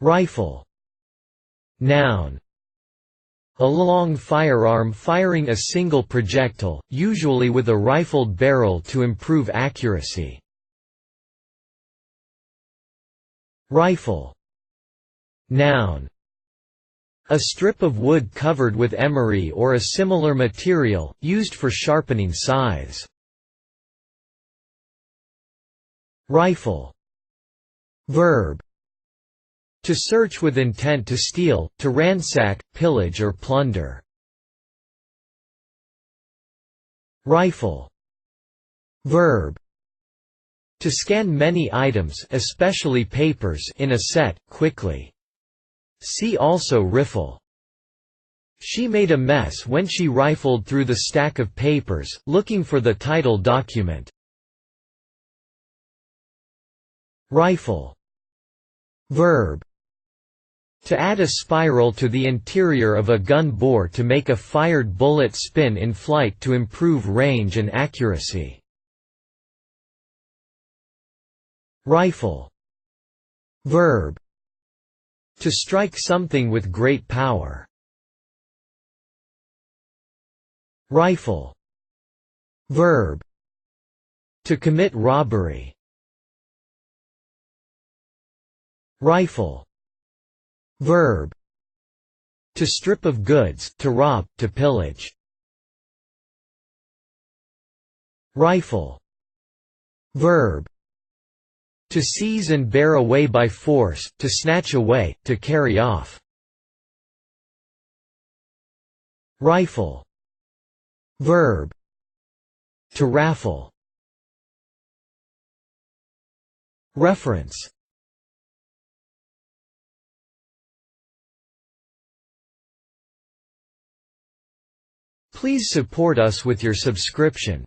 Rifle. Noun. A long firearm firing a single projectile, usually with a rifled barrel to improve accuracy. Rifle. Noun. A strip of wood covered with emery or a similar material, used for sharpening scythes. Rifle. Verb. To search with intent to steal, to ransack, pillage or plunder. Rifle. Verb. To scan many items, especially papers, in a set, quickly. See also riffle. She made a mess when she rifled through the stack of papers, looking for the title document. Rifle. Verb. To add a spiral to the interior of a gun bore to make a fired bullet spin in flight to improve range and accuracy. Rifle. Verb. To strike something with great power. Rifle. Verb. To commit robbery. Rifle. Verb. To strip of goods, to rob, to pillage. Rifle. Verb. To seize and bear away by force, to snatch away, to carry off. Rifle. Verb. To raffle. Reference. Please support us with your subscription.